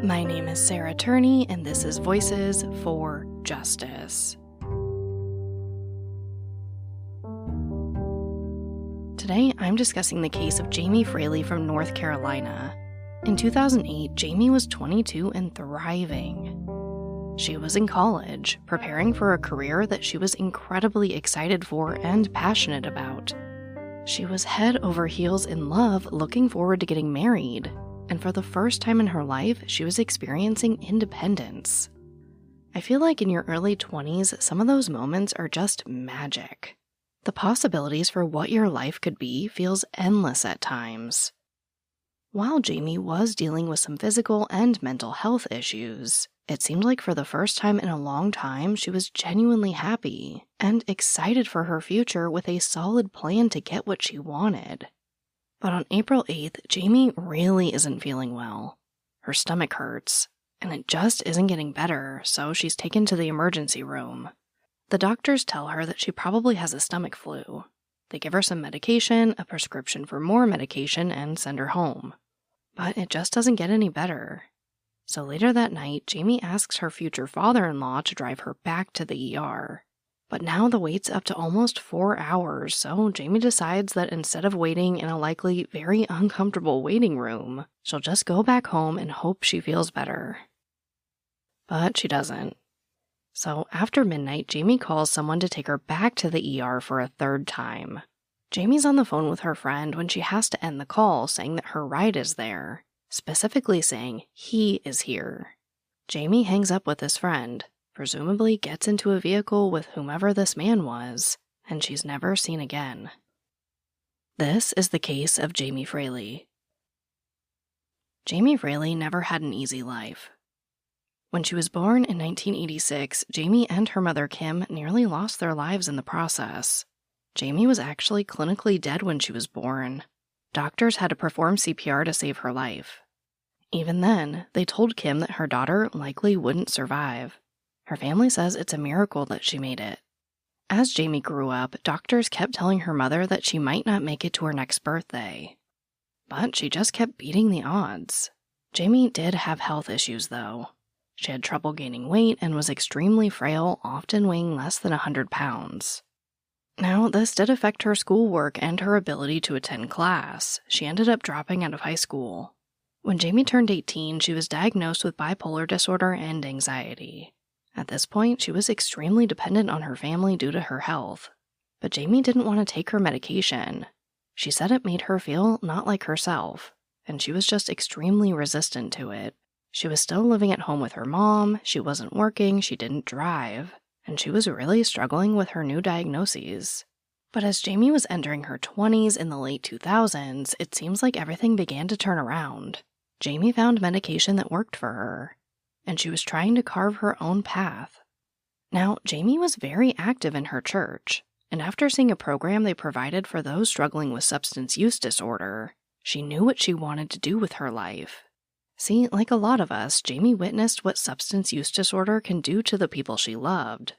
My name is Sarah Turney, and this is Voices for Justice. Today, I'm discussing the case of Jamie Fraley from North Carolina. In 2008, Jamie was 22 and thriving. She was in college, preparing for a career that she was incredibly excited for and passionate about. She was head over heels in love, looking forward to getting married. And for the first time in her life, she was experiencing independence. I feel like in your early 20s, some of those moments are just magic. The possibilities for what your life could be feels endless at times. While Jamie was dealing with some physical and mental health issues, it seemed like for the first time in a long time, she was genuinely happy and excited for her future with a solid plan to get what she wanted. But on April 8th, Jamie really isn't feeling well. Her stomach hurts, and it just isn't getting better, so she's taken to the emergency room. The doctors tell her that she probably has a stomach flu. They give her some medication, a prescription for more medication, and send her home. But it just doesn't get any better. So later that night, Jamie asks her future father-in-law to drive her back to the ER. But now the wait's up to almost 4 hours, so Jamie decides that instead of waiting in a likely very uncomfortable waiting room, she'll just go back home and hope she feels better. But she doesn't. So after midnight, Jamie calls someone to take her back to the ER for a third time. Jamie's on the phone with her friend when she has to end the call, saying that her ride is there, specifically saying he is here. Jamie hangs up with his friend, presumably gets into a vehicle with whomever this man was, and she's never seen again. This is the case of Jamie Fraley. Jamie Fraley never had an easy life. When she was born in 1986, Jamie and her mother Kim nearly lost their lives in the process. Jamie was actually clinically dead when she was born. Doctors had to perform CPR to save her life. Even then, they told Kim that her daughter likely wouldn't survive. Her family says it's a miracle that she made it. As Jamie grew up, doctors kept telling her mother that she might not make it to her next birthday. But she just kept beating the odds. Jamie did have health issues, though. She had trouble gaining weight and was extremely frail, often weighing less than 100 pounds. Now, this did affect her schoolwork and her ability to attend class. She ended up dropping out of high school. When Jamie turned 18, she was diagnosed with bipolar disorder and anxiety. At this point, she was extremely dependent on her family due to her health. But Jamie didn't want to take her medication. She said it made her feel not like herself, and she was just extremely resistant to it. She was still living at home with her mom, she wasn't working, she didn't drive, and she was really struggling with her new diagnoses. But as Jamie was entering her 20s in the late 2000s, it seems like everything began to turn around. Jamie found medication that worked for her, and she was trying to carve her own path. Now, Jamie was very active in her church, and after seeing a program they provided for those struggling with substance use disorder, she knew what she wanted to do with her life. See, like a lot of us, Jamie witnessed what substance use disorder can do to the people she loved.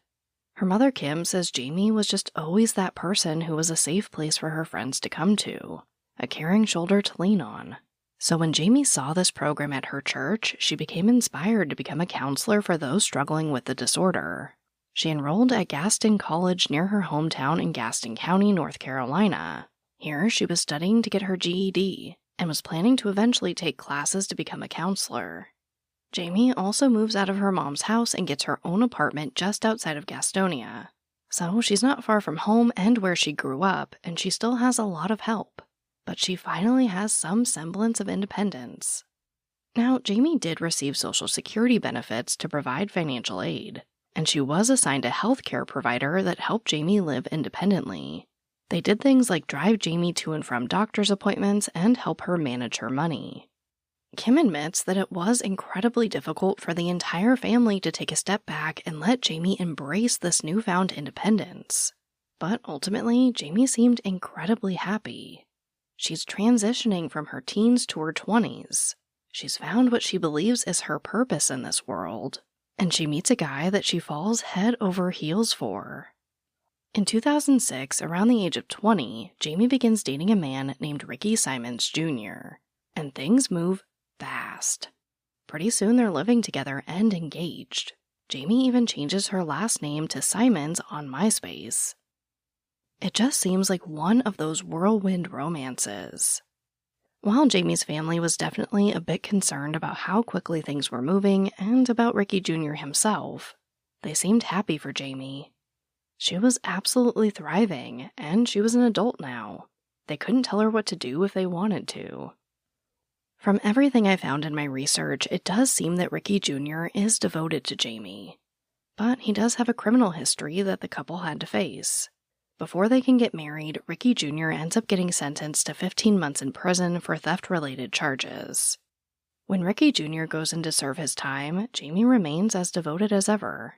Her mother Kim says Jamie was just always that person who was a safe place for her friends to come to, a caring shoulder to lean on. So when Jamie saw this program at her church, she became inspired to become a counselor for those struggling with the disorder. She enrolled at Gaston College near her hometown in Gaston County, North Carolina. Here, she was studying to get her GED and was planning to eventually take classes to become a counselor. Jamie also moves out of her mom's house and gets her own apartment just outside of Gastonia. So she's not far from home and where she grew up, and she still has a lot of help. But she finally has some semblance of independence. Now, Jamie did receive Social Security benefits to provide financial aid, and she was assigned a healthcare provider that helped Jamie live independently. They did things like drive Jamie to and from doctor's appointments and help her manage her money. Kim admits that it was incredibly difficult for the entire family to take a step back and let Jamie embrace this newfound independence. But ultimately, Jamie seemed incredibly happy. She's transitioning from her teens to her 20s. She's found what she believes is her purpose in this world, and she meets a guy that she falls head over heels for. In 2006, around the age of 20, Jamie begins dating a man named Simonds Sr., and things move fast. pretty soon they're living together and engaged. Jamie even changes her last name to Simonds on MySpace. It just seems like one of those whirlwind romances. While Jamie's family was definitely a bit concerned about how quickly things were moving and about Ricky Jr. himself, they seemed happy for Jamie. She was absolutely thriving, and she was an adult now. They couldn't tell her what to do if they wanted to. From everything I found in my research, it does seem that Ricky Jr. is devoted to Jamie. But he does have a criminal history that the couple had to face. Before they can get married, Ricky Jr. ends up getting sentenced to 15 months in prison for theft-related charges. When Ricky Jr. goes in to serve his time, Jamie remains as devoted as ever.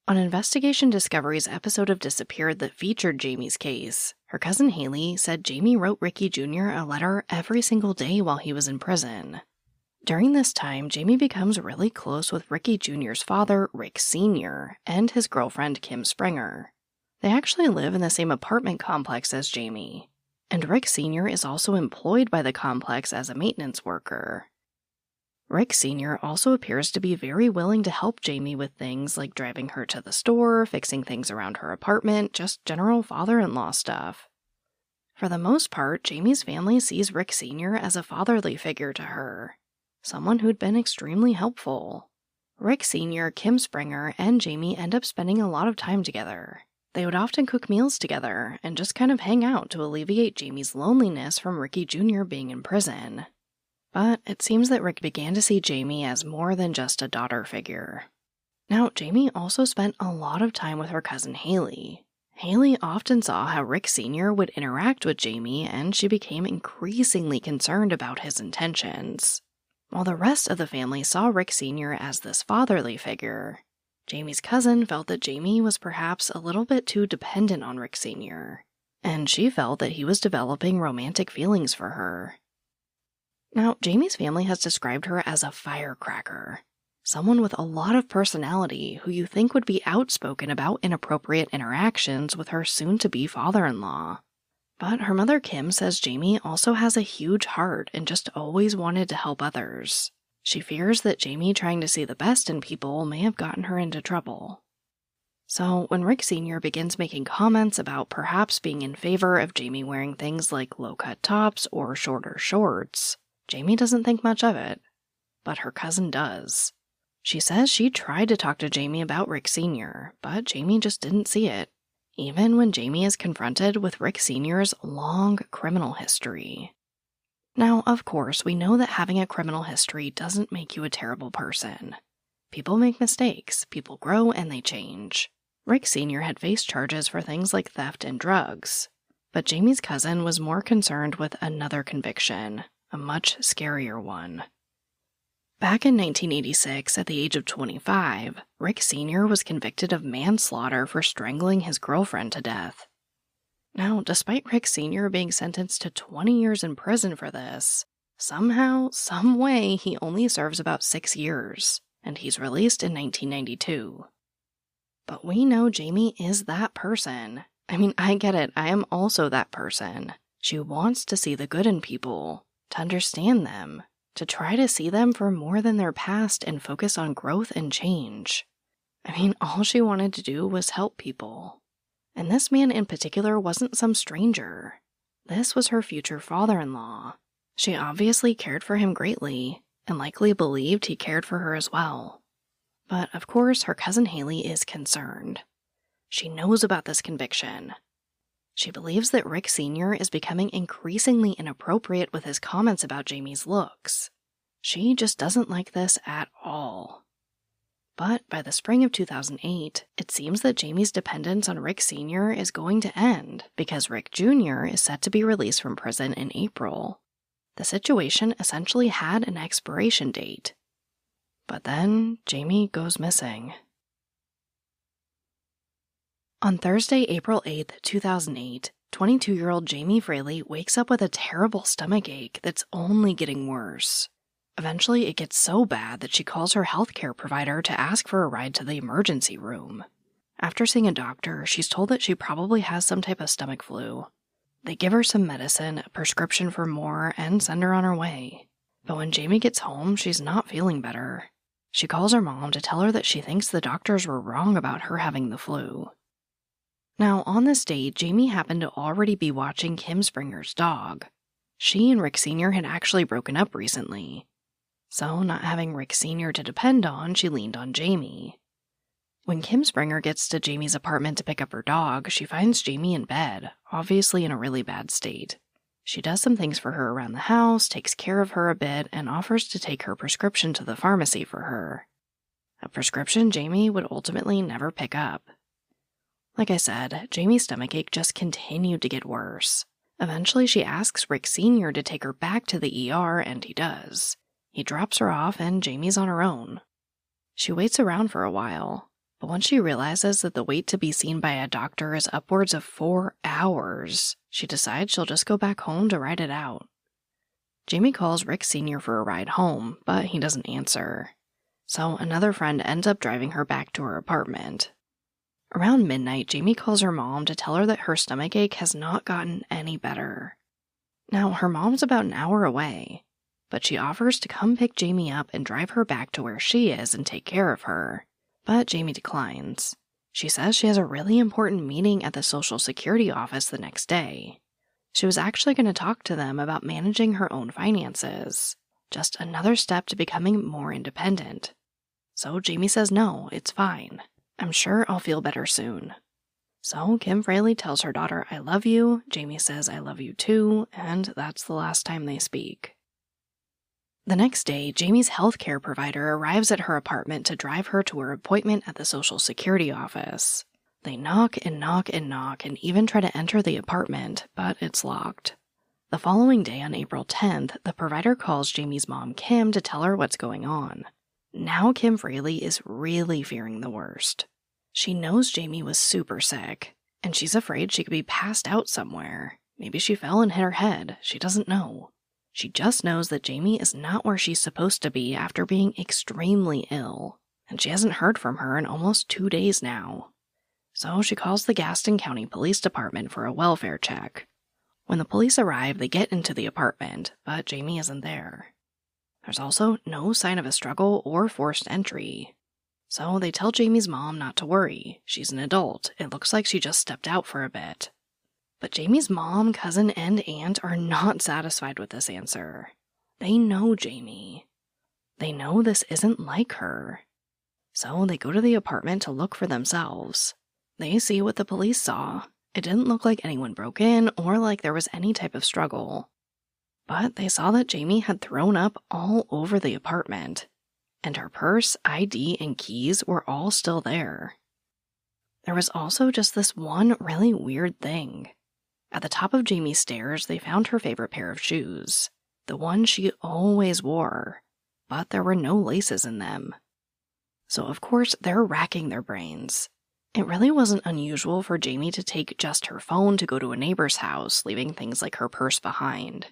On Investigation Discovery's episode of Disappeared that featured Jamie's case, her cousin Haley said Jamie wrote Ricky Jr. a letter every single day while he was in prison. During this time, Jamie becomes really close with Ricky Jr.'s father, Rick Sr., and his girlfriend, Kim Springer. They actually live in the same apartment complex as Jamie, and Rick Sr. is also employed by the complex as a maintenance worker. Rick Sr. also appears to be very willing to help Jamie with things like driving her to the store, fixing things around her apartment, just general father-in-law stuff. For the most part, Jamie's family sees Rick Sr. as a fatherly figure to her, someone who'd been extremely helpful. Rick Sr., Kim Springer, and Jamie end up spending a lot of time together. They would often cook meals together and just kind of hang out to alleviate Jamie's loneliness from Ricky Jr. being in prison. But it seems that Rick began to see Jamie as more than just a daughter figure. Now, Jamie also spent a lot of time with her cousin Haley. Haley often saw how Rick Sr. would interact with Jamie, and she became increasingly concerned about his intentions. While the rest of the family saw Rick Sr. as this fatherly figure, Jamie's cousin felt that Jamie was perhaps a little bit too dependent on Rick Sr., and she felt that he was developing romantic feelings for her. Now, Jamie's family has described her as a firecracker, someone with a lot of personality who you think would be outspoken about inappropriate interactions with her soon-to-be father-in-law. But her mother Kim says Jamie also has a huge heart and just always wanted to help others. She fears that Jamie trying to see the best in people may have gotten her into trouble. So when Rick Sr. begins making comments about perhaps being in favor of Jamie wearing things like low-cut tops or shorter shorts, Jamie doesn't think much of it, but her cousin does. She says she tried to talk to Jamie about Rick Sr., but Jamie just didn't see it, even when Jamie is confronted with Rick Sr.'s long criminal history. Now, of course, we know that having a criminal history doesn't make you a terrible person. People make mistakes, people grow, and they change. Rick Sr. had faced charges for things like theft and drugs, but Jamie's cousin was more concerned with another conviction, a much scarier one. Back in 1986, at the age of 25, Rick Sr. was convicted of manslaughter for strangling his girlfriend to death. Now, despite Rick Sr. being sentenced to 20 years in prison for this, somehow, some way, he only serves about 6 years, and he's released in 1992. But we know Jamie is that person. I mean, I get it, I am also that person. She wants to see the good in people, to understand them, to try to see them for more than their past and focus on growth and change. I mean, all she wanted to do was help people. And this man in particular wasn't some stranger. This was her future father-in-law. She obviously cared for him greatly, and likely believed he cared for her as well. But of course, her cousin Haley is concerned. She knows about this conviction. She believes that Rick Sr. is becoming increasingly inappropriate with his comments about Jamie's looks. She just doesn't like this at all. But by the spring of 2008, it seems that Jamie's dependence on Rick Sr. is going to end because Rick Jr. is set to be released from prison in April. The situation essentially had an expiration date. But then Jamie goes missing. On Thursday, April 8, 2008, 22-year-old Jamie Fraley wakes up with a terrible stomach ache that's only getting worse. Eventually, it gets so bad that she calls her healthcare provider to ask for a ride to the emergency room. After seeing a doctor, she's told that she probably has some type of stomach flu. They give her some medicine, a prescription for more, and send her on her way. But when Jamie gets home, she's not feeling better. She calls her mom to tell her that she thinks the doctors were wrong about her having the flu. Now, on this date, Jamie happened to already be watching Kim Springer's dog. She and Rick Sr. had actually broken up recently. So, not having Rick Sr. to depend on, she leaned on Jamie. When Kim Springer gets to Jamie's apartment to pick up her dog, she finds Jamie in bed, obviously in a really bad state. She does some things for her around the house, takes care of her a bit, and offers to take her prescription to the pharmacy for her. A prescription Jamie would ultimately never pick up. Like I said, Jamie's stomachache just continued to get worse. Eventually, she asks Rick Sr. to take her back to the ER, and he does. He drops her off, and Jamie's on her own. She waits around for a while, but once she realizes that the wait to be seen by a doctor is upwards of 4 hours, she decides she'll just go back home to ride it out. Jamie calls Rick Sr. for a ride home, but he doesn't answer. So another friend ends up driving her back to her apartment. Around midnight, Jamie calls her mom to tell her that her stomachache has not gotten any better. Now, her mom's about an hour away, but she offers to come pick Jamie up and drive her back to where she is and take care of her. But Jamie declines. She says she has a really important meeting at the Social Security office the next day. She was actually going to talk to them about managing her own finances. Just another step to becoming more independent. So Jamie says no, it's fine. I'm sure I'll feel better soon. So Kim Fraley tells her daughter, I love you. Jamie says, I love you too, and that's the last time they speak. The next day, Jamie's healthcare provider arrives at her apartment to drive her to her appointment at the Social Security office. They knock and knock and knock and even try to enter the apartment, but it's locked. The following day, on April 10th, the provider calls Jamie's mom, Kim, to tell her what's going on. Now Kim Fraley is really fearing the worst. She knows Jamie was super sick, and she's afraid she could be passed out somewhere. Maybe she fell and hit her head. She doesn't know. She just knows that Jamie is not where she's supposed to be after being extremely ill, and she hasn't heard from her in almost 2 days now. So she calls the Gaston County Police Department for a welfare check. When the police arrive, they get into the apartment, but Jamie isn't there. There's also no sign of a struggle or forced entry. So they tell Jamie's mom not to worry. She's an adult. It looks like she just stepped out for a bit. But Jamie's mom, cousin, and aunt are not satisfied with this answer. They know Jamie. They know this isn't like her. So they go to the apartment to look for themselves. They see what the police saw. It didn't look like anyone broke in or like there was any type of struggle. But they saw that Jamie had thrown up all over the apartment, and her purse, ID, and keys were all still there. There was also just this one really weird thing. At the top of Jamie's stairs, they found her favorite pair of shoes, the one she always wore, but there were no laces in them. So of course, they're racking their brains. It really wasn't unusual for Jamie to take just her phone to go to a neighbor's house, leaving things like her purse behind.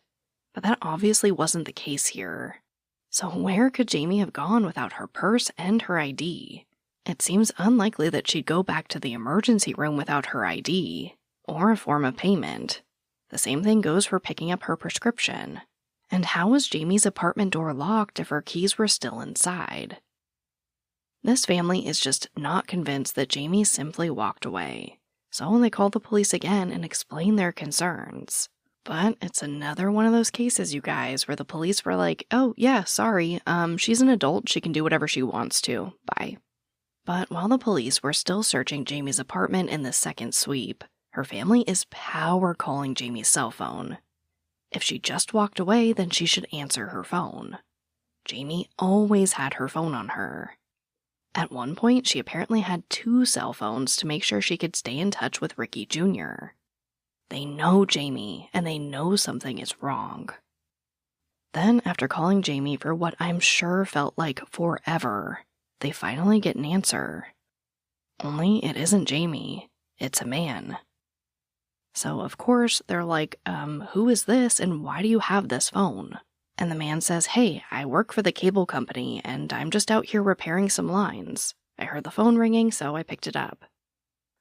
But that obviously wasn't the case here. So where could Jamie have gone without her purse and her ID? It seems unlikely that she'd go back to the emergency room without her ID, or a form of payment. The same thing goes for picking up her prescription. And how was Jamie's apartment door locked if her keys were still inside? This family is just not convinced that Jamie simply walked away. So they call the police again and explain their concerns. But it's another one of those cases, you guys, where the police were like, oh, yeah, sorry, she's an adult, she can do whatever she wants to, bye. But while the police were still searching Jamie's apartment in the second sweep, her family is power calling Jamie's cell phone. If she just walked away, then she should answer her phone. Jamie always had her phone on her. At one point, she apparently had 2 cell phones to make sure she could stay in touch with Ricky Jr. They know Jamie, and they know something is wrong. Then, after calling Jamie for what I'm sure felt like forever, they finally get an answer. Only it isn't Jamie, it's a man. So, of course, they're like, who is this, and why do you have this phone? And the man says, hey, I work for the cable company, and I'm just out here repairing some lines. I heard the phone ringing, so I picked it up.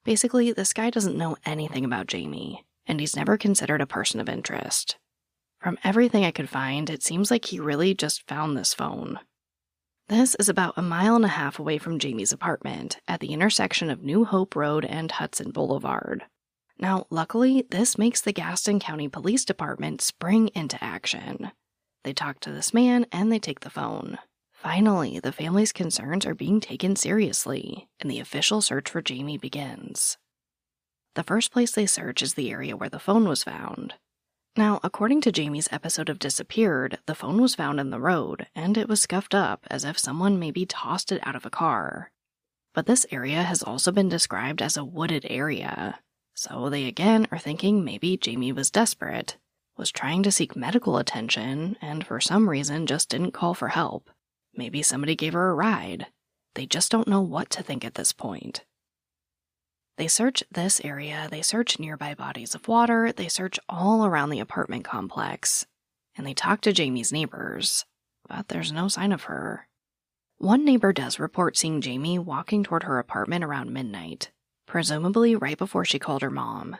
Basically, this guy doesn't know anything about Jamie, and he's never considered a person of interest. From everything I could find, it seems like he really just found this phone. This is about 1.5 miles away from Jamie's apartment, at the intersection of New Hope Road and Hudson Boulevard. Now, luckily, this makes the Gaston County Police Department spring into action. They talk to this man and they take the phone. Finally, the family's concerns are being taken seriously, and the official search for Jamie begins. The first place they search is the area where the phone was found. Now, according to Jamie's episode of Disappeared, the phone was found in the road, and it was scuffed up as if someone maybe tossed it out of a car. But this area has also been described as a wooded area, so they again are thinking maybe Jamie was desperate, was trying to seek medical attention, and for some reason just didn't call for help. Maybe somebody gave her a ride. They just don't know what to think at this point. They search this area, they search nearby bodies of water, they search all around the apartment complex, and they talk to Jamie's neighbors, but there's no sign of her. One neighbor does report seeing Jamie walking toward her apartment around midnight, presumably right before she called her mom.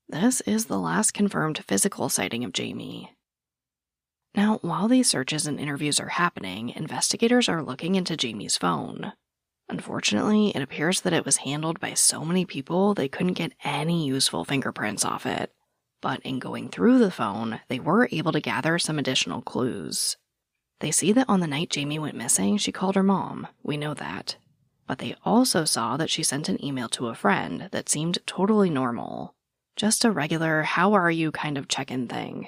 This is the last confirmed physical sighting of Jamie. Now, while these searches and interviews are happening, investigators are looking into Jamie's phone. Unfortunately, it appears that it was handled by so many people they couldn't get any useful fingerprints off it. But in going through the phone, they were able to gather some additional clues. They see that on the night Jamie went missing, she called her mom. We know that. But they also saw that she sent an email to a friend that seemed totally normal. Just a regular, how are you kind of check-in thing.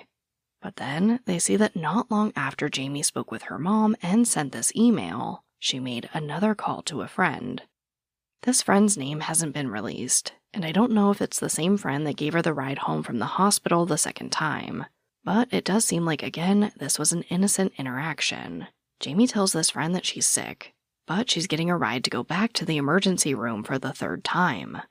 But then they see that not long after Jamie spoke with her mom and sent this email, she made another call to a friend. This friend's name hasn't been released, and I don't know if it's the same friend that gave her the ride home from the hospital the second time. But it does seem like, again, this was an innocent interaction. Jamie tells this friend that she's sick, but she's getting a ride to go back to the emergency room for the third time.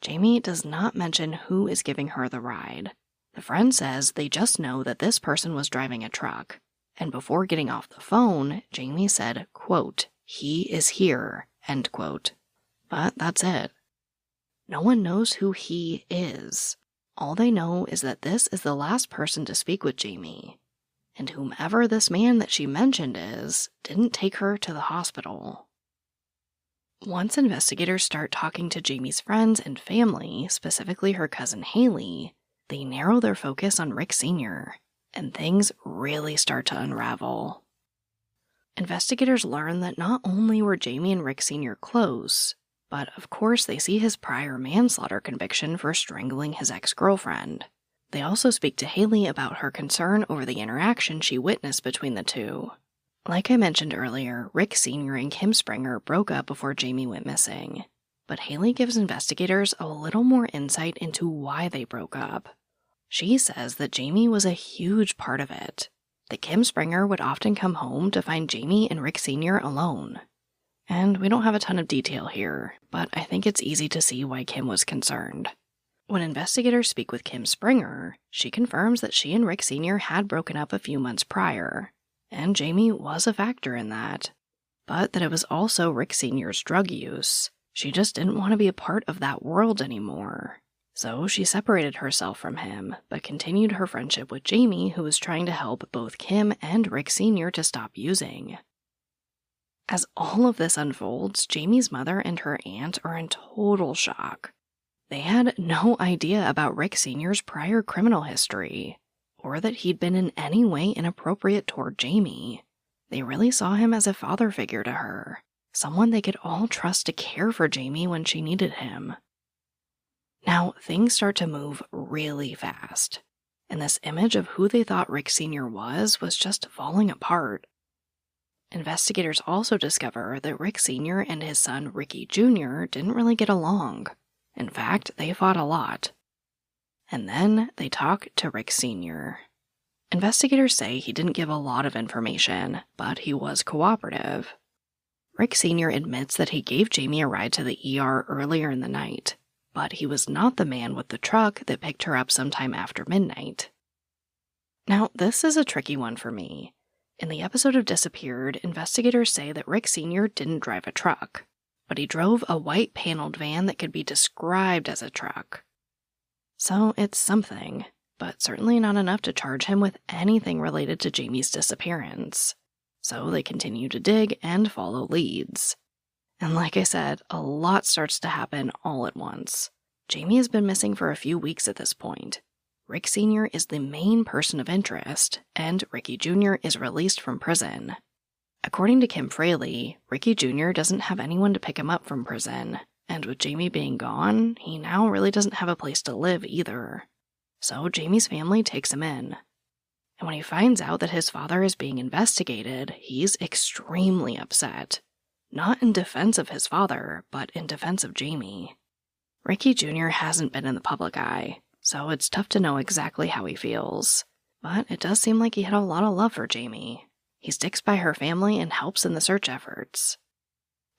Jamie does not mention who is giving her the ride. The friend says they just know that this person was driving a truck, and before getting off the phone, Jamie said, quote, "He is here," end quote. But that's it. No one knows who he is. All they know is that this is the last person to speak with Jamie, and whomever this man that she mentioned is, didn't take her to the hospital. Once investigators start talking to Jamie's friends and family, specifically her cousin Haley, they narrow their focus on Rick Sr., and things really start to unravel. Investigators learn that not only were Jamie and Rick Sr. close, but of course they see his prior manslaughter conviction for strangling his ex-girlfriend. They also speak to Haley about her concern over the interaction she witnessed between the two. Like I mentioned earlier, Rick Sr. and Kim Springer broke up before Jamie went missing, but Haley gives investigators a little more insight into why they broke up. She says that Jamie was a huge part of it, that Kim Springer would often come home to find Jamie and Rick Sr. alone. And we don't have a ton of detail here, but I think it's easy to see why Kim was concerned. When investigators speak with Kim Springer, she confirms that she and Rick Sr. had broken up a few months prior, and Jamie was a factor in that, but that it was also Rick Sr.'s drug use. She just didn't want to be a part of that world anymore. So she separated herself from him, but continued her friendship with Jamie, who was trying to help both Kim and Rick Sr. to stop using. As all of this unfolds, Jamie's mother and her aunt are in total shock. They had no idea about Rick Sr.'s prior criminal history, or that he'd been in any way inappropriate toward Jamie. They really saw him as a father figure to her, someone they could all trust to care for Jamie when she needed him. Now, things start to move really fast, and this image of who they thought Rick Sr. was just falling apart. Investigators also discover that Rick Sr. and his son Ricky Jr. didn't really get along. In fact, they fought a lot. And then they talk to Rick Sr. Investigators say he didn't give a lot of information, but he was cooperative. Rick Sr. admits that he gave Jamie a ride to the ER earlier in the night, but he was not the man with the truck that picked her up sometime after midnight. Now, this is a tricky one for me. In the episode of Disappeared, investigators say that Rick Sr. didn't drive a truck, but he drove a white paneled van that could be described as a truck. So it's something, but certainly not enough to charge him with anything related to Jamie's disappearance. So they continue to dig and follow leads. And like I said, a lot starts to happen all at once. Jamie has been missing for a few weeks at this point. Rick Sr. is the main person of interest, and Ricky Jr. is released from prison. According to Kim Fraley, Ricky Jr. doesn't have anyone to pick him up from prison, and with Jamie being gone, he now really doesn't have a place to live either. So Jamie's family takes him in. And when he finds out that his father is being investigated, he's extremely upset. Not in defense of his father, but in defense of Jamie. Ricky Jr. hasn't been in the public eye, so it's tough to know exactly how he feels. But it does seem like he had a lot of love for Jamie. He sticks by her family and helps in the search efforts.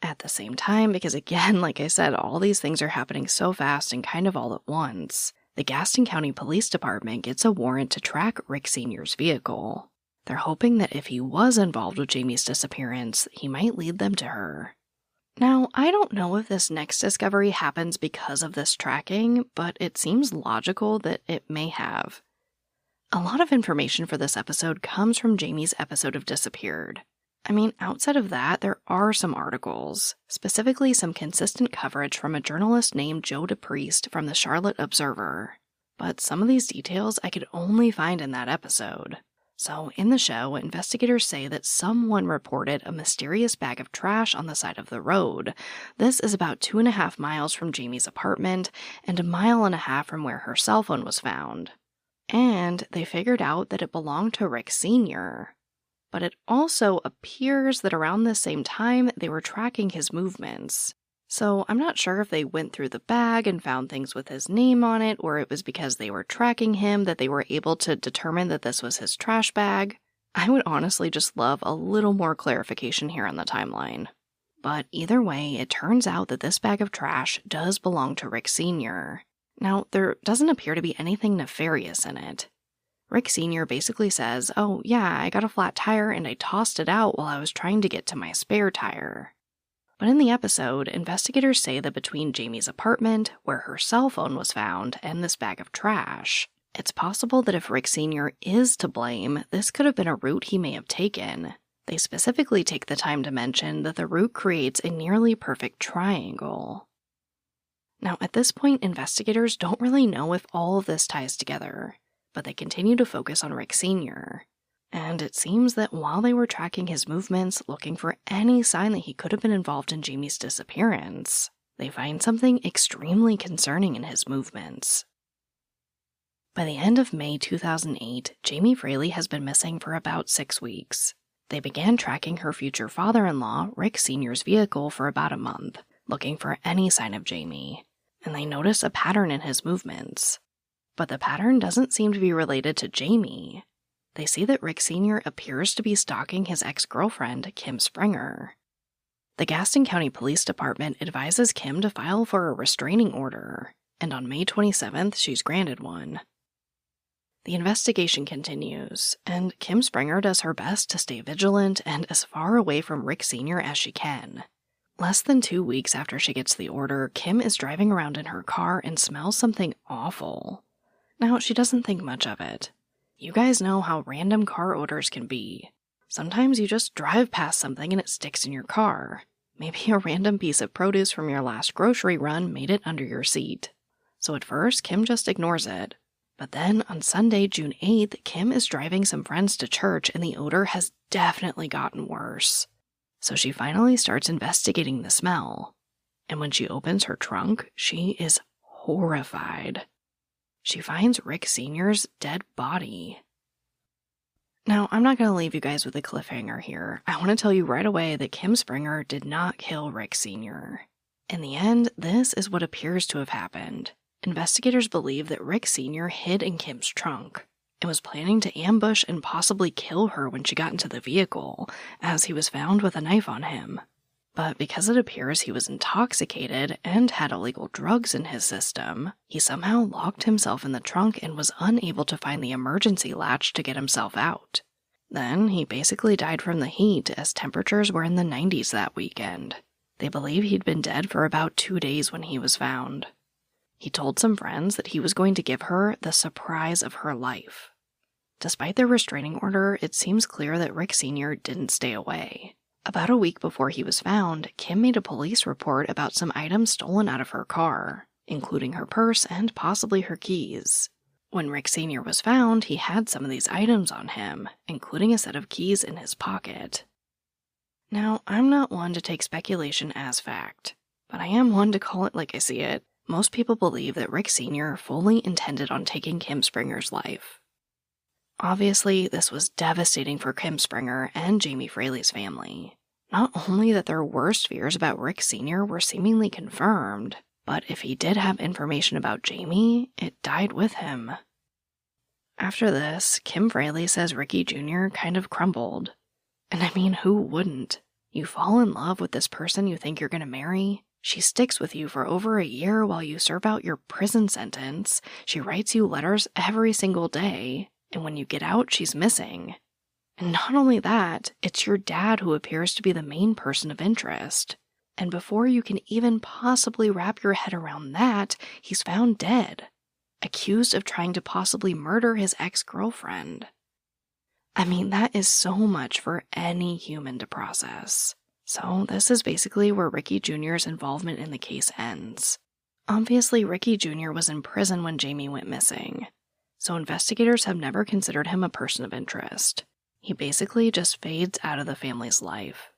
At the same time, because again, like I said, all these things are happening so fast and kind of all at once, the Gaston County Police Department gets a warrant to track Rick Sr.'s vehicle. They're hoping that if he was involved with Jamie's disappearance, he might lead them to her. Now, I don't know if this next discovery happens because of this tracking, but it seems logical that it may have. A lot of information for this episode comes from Jamie's episode of Disappeared. I mean, outside of that, there are some articles, specifically some consistent coverage from a journalist named Joe DePriest from the Charlotte Observer. But some of these details I could only find in that episode. So in the show, investigators say that someone reported a mysterious bag of trash on the side of the road. This is about 2.5 miles from Jamie's apartment and 1.5 miles from where her cell phone was found. And they figured out that it belonged to Rick Sr. But it also appears that around the same time, they were tracking his movements. So I'm not sure if they went through the bag and found things with his name on it, or it was because they were tracking him that they were able to determine that this was his trash bag. I would honestly just love a little more clarification here on the timeline. But either way, it turns out that this bag of trash does belong to Rick Sr. Now, there doesn't appear to be anything nefarious in it. Rick Sr. basically says, "Oh yeah, I got a flat tire and I tossed it out while I was trying to get to my spare tire." But in the episode, investigators say that between Jamie's apartment, where her cell phone was found, and this bag of trash, it's possible that if Rick Sr. is to blame, this could have been a route he may have taken. They specifically take the time to mention that the route creates a nearly perfect triangle. Now, at this point, investigators don't really know if all of this ties together, but they continue to focus on Rick Sr. And it seems that while they were tracking his movements, looking for any sign that he could have been involved in Jamie's disappearance, they find something extremely concerning in his movements. By the end of May 2008, Jamie Fraley has been missing for about 6 weeks. They began tracking her future father-in-law, Rick Sr.'s vehicle, for about a month, looking for any sign of Jamie, and they notice a pattern in his movements. But the pattern doesn't seem to be related to Jamie. They see that Rick Sr. appears to be stalking his ex-girlfriend, Kim Springer. The Gaston County Police Department advises Kim to file for a restraining order, and on May 27th, she's granted one. The investigation continues, and Kim Springer does her best to stay vigilant and as far away from Rick Sr. as she can. Less than 2 weeks after she gets the order, Kim is driving around in her car and smells something awful. Now, she doesn't think much of it. You guys know how random car odors can be. Sometimes you just drive past something and it sticks in your car. Maybe a random piece of produce from your last grocery run made it under your seat. So at first, Kim just ignores it. But then on Sunday, June 8th, Kim is driving some friends to church and the odor has definitely gotten worse. So she finally starts investigating the smell. And when she opens her trunk, she is horrified. She finds Rick Sr.'s dead body. Now, I'm not going to leave you guys with a cliffhanger here. I want to tell you right away that Kim Springer did not kill Rick Sr. In the end, this is what appears to have happened. Investigators believe that Rick Sr. hid in Kim's trunk and was planning to ambush and possibly kill her when she got into the vehicle, as he was found with a knife on him. But because it appears he was intoxicated and had illegal drugs in his system, he somehow locked himself in the trunk and was unable to find the emergency latch to get himself out. Then he basically died from the heat, as temperatures were in the 90s that weekend. They believe he'd been dead for about 2 days when he was found. He told some friends that he was going to give her the surprise of her life. Despite their restraining order, it seems clear that Rick Sr. didn't stay away. About a week before he was found, Kim made a police report about some items stolen out of her car, including her purse and possibly her keys. When Rick Sr. was found, he had some of these items on him, including a set of keys in his pocket. Now, I'm not one to take speculation as fact, but I am one to call it like I see it. Most people believe that Rick Sr. fully intended on taking Kim Springer's life. Obviously, this was devastating for Kim Springer and Jamie Fraley's family. Not only that their worst fears about Rick Sr. were seemingly confirmed, but if he did have information about Jamie, it died with him. After this, Kim Fraley says Ricky Jr. kind of crumbled. And I mean, who wouldn't? You fall in love with this person you think you're going to marry. She sticks with you for over a year while you serve out your prison sentence. She writes you letters every single day. And when you get out, she's missing. And not only that, it's your dad who appears to be the main person of interest. And before you can even possibly wrap your head around that, he's found dead, accused of trying to possibly murder his ex-girlfriend. I mean, that is so much for any human to process. So this is basically where Ricky Jr.'s involvement in the case ends. Obviously, Ricky Jr. was in prison when Jamie went missing, so investigators have never considered him a person of interest. He basically just fades out of the family's life.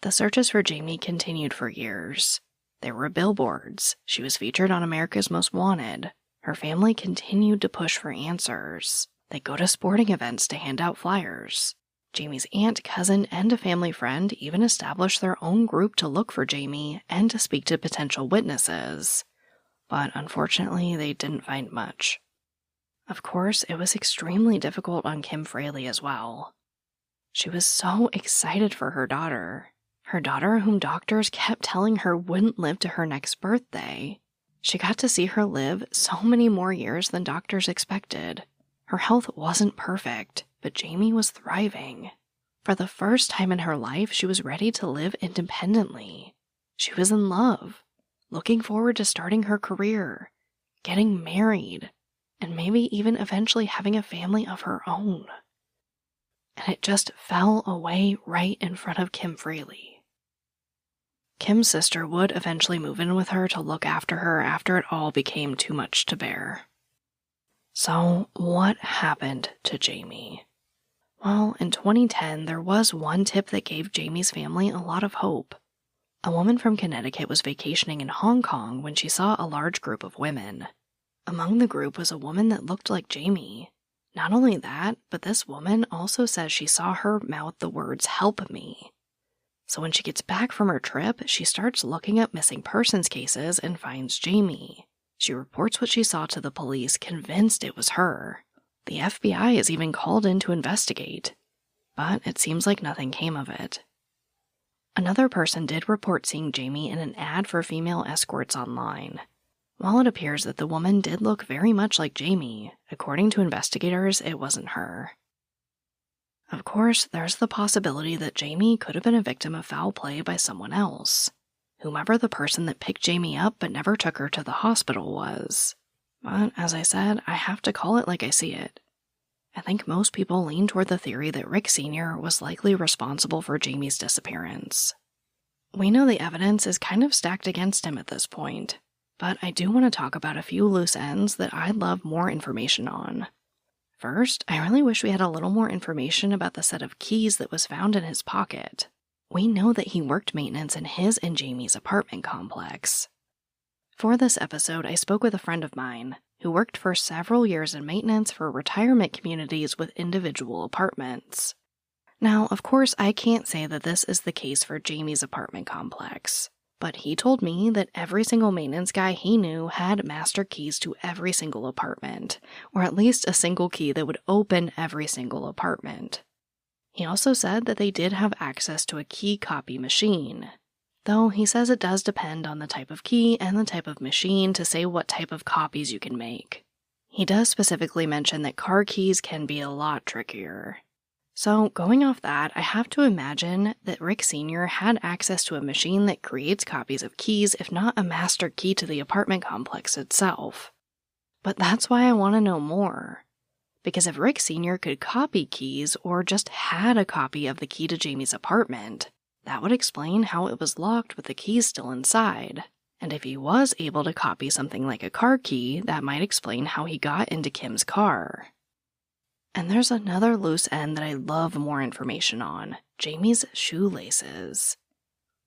The searches for Jamie continued for years. There were billboards. She was featured on America's Most Wanted. Her family continued to push for answers. They go to sporting events to hand out flyers. Jamie's aunt, cousin, and a family friend even established their own group to look for Jamie and to speak to potential witnesses. But unfortunately, they didn't find much. Of course, it was extremely difficult on Kim Fraley as well. She was so excited for her daughter whom doctors kept telling her wouldn't live to her next birthday. She got to see her live so many more years than doctors expected. Her health wasn't perfect, but Jamie was thriving. For the first time in her life, she was ready to live independently. She was in love, looking forward to starting her career, getting married, and maybe even eventually having a family of her own. And it just fell away right in front of Kim Fraley. Kim's sister would eventually move in with her to look after her after it all became too much to bear. So, what happened to Jamie? Well, in 2010, there was one tip that gave Jamie's family a lot of hope. A woman from Connecticut was vacationing in Hong Kong when she saw a large group of women. Among the group was a woman that looked like Jamie. Not only that, but this woman also says she saw her mouth the words, "Help me." So when she gets back from her trip, she starts looking up missing persons cases and finds Jamie. She reports what she saw to the police, convinced it was her. The FBI is even called in to investigate, but it seems like nothing came of it. Another person did report seeing Jamie in an ad for female escorts online. While it appears that the woman did look very much like Jamie, according to investigators, it wasn't her. Of course, there's the possibility that Jamie could have been a victim of foul play by someone else, whomever the person that picked Jamie up but never took her to the hospital was. But as I said, I have to call it like I see it. I think most people lean toward the theory that Rick Sr. was likely responsible for Jamie's disappearance. We know the evidence is kind of stacked against him at this point, but I do want to talk about a few loose ends that I'd love more information on. First, I really wish we had a little more information about the set of keys that was found in his pocket. We know that he worked maintenance in his and Jamie's apartment complex. For this episode, I spoke with a friend of mine who worked for several years in maintenance for retirement communities with individual apartments. Now, of course, I can't say that this is the case for Jamie's apartment complex, but he told me that every single maintenance guy he knew had master keys to every single apartment, or at least a single key that would open every single apartment. He also said that they did have access to a key copy machine, though he says it does depend on the type of key and the type of machine to say what type of copies you can make. He does specifically mention that car keys can be a lot trickier. So, going off that, I have to imagine that Rick Sr. had access to a machine that creates copies of keys, if not a master key to the apartment complex itself. But that's why I want to know more. Because if Rick Sr. could copy keys or just had a copy of the key to Jamie's apartment, that would explain how it was locked with the keys still inside. And if he was able to copy something like a car key, that might explain how he got into Kim's car. And there's another loose end that I'd love more information on: Jamie's shoelaces.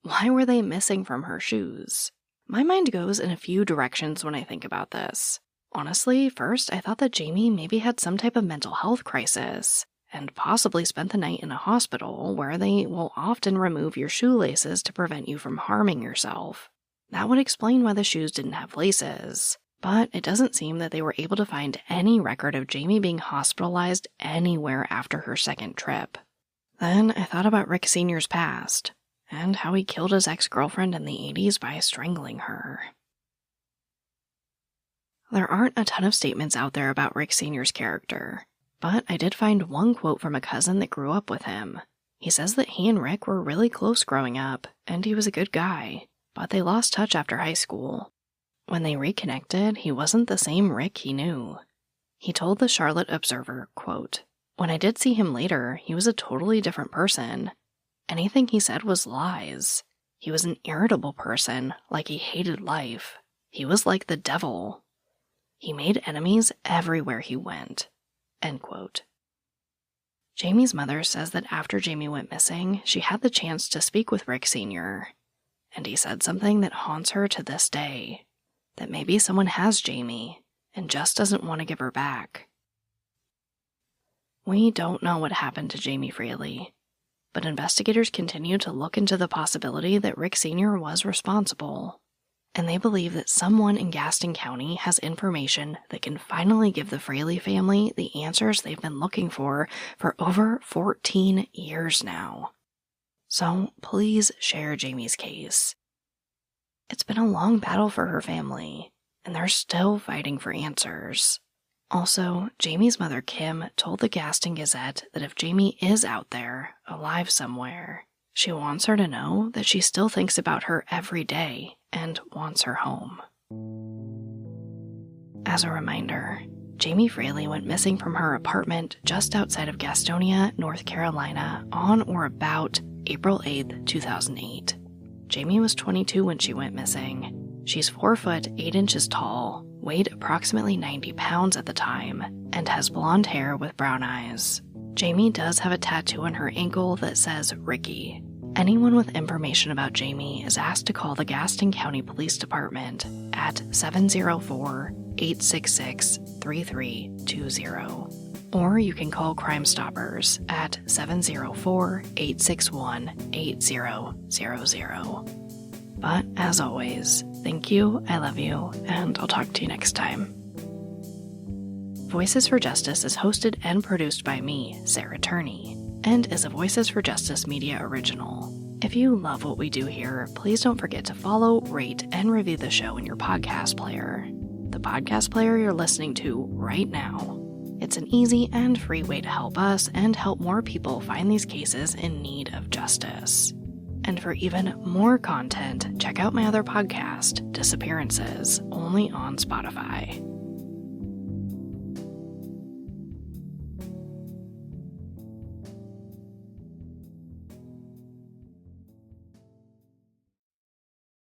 Why were they missing from her shoes? My mind goes in a few directions when I think about this. Honestly, first I thought that Jamie maybe had some type of mental health crisis, and possibly spent the night in a hospital where they will often remove your shoelaces to prevent you from harming yourself. That would explain why the shoes didn't have laces. But it doesn't seem that they were able to find any record of Jamie being hospitalized anywhere after her second trip. Then I thought about Rick Sr.'s past, and how he killed his ex-girlfriend in the 80s by strangling her. There aren't a ton of statements out there about Rick Sr.'s character, but I did find one quote from a cousin that grew up with him. He says that he and Rick were really close growing up, and he was a good guy, but they lost touch after high school. When they reconnected, he wasn't the same Rick he knew. He told the Charlotte Observer, quote, "When I did see him later, he was a totally different person. Anything he said was lies. He was an irritable person, like he hated life. He was like the devil. He made enemies everywhere he went." End quote. Jamie's mother says that after Jamie went missing, she had the chance to speak with Rick Sr., and he said something that haunts her to this day: that maybe someone has Jamie and just doesn't want to give her back. We don't know what happened to Jamie Fraley, but investigators continue to look into the possibility that Rick Sr. was responsible, and they believe that someone in Gaston County has information that can finally give the Fraley family the answers they've been looking for over 14 years now. So please share Jamie's case. It's been a long battle for her family, and they're still fighting for answers. Also, Jamie's mother Kim told the Gaston Gazette that if Jamie is out there, alive somewhere, she wants her to know that she still thinks about her every day and wants her home. As a reminder, Jamie Fraley went missing from her apartment just outside of Gastonia, North Carolina, on or about April 8, 2008. Jamie was 22 when she went missing. She's 4 foot 8 inches tall, weighed approximately 90 pounds at the time, and has blonde hair with brown eyes. Jamie does have a tattoo on her ankle that says Ricky. Anyone with information about Jamie is asked to call the Gaston County Police Department at 704-866-3320. Or you can call Crime Stoppers at 704-861-8000. But as always, thank you, I love you, and I'll talk to you next time. Voices for Justice is hosted and produced by me, Sarah Turney, and is a Voices for Justice media original. If you love what we do here, please don't forget to follow, rate, and review the show in your podcast player. The podcast player you're listening to right now. It's an easy and free way to help us and help more people find these cases in need of justice. And for even more content, check out my other podcast, Disappearances, only on Spotify.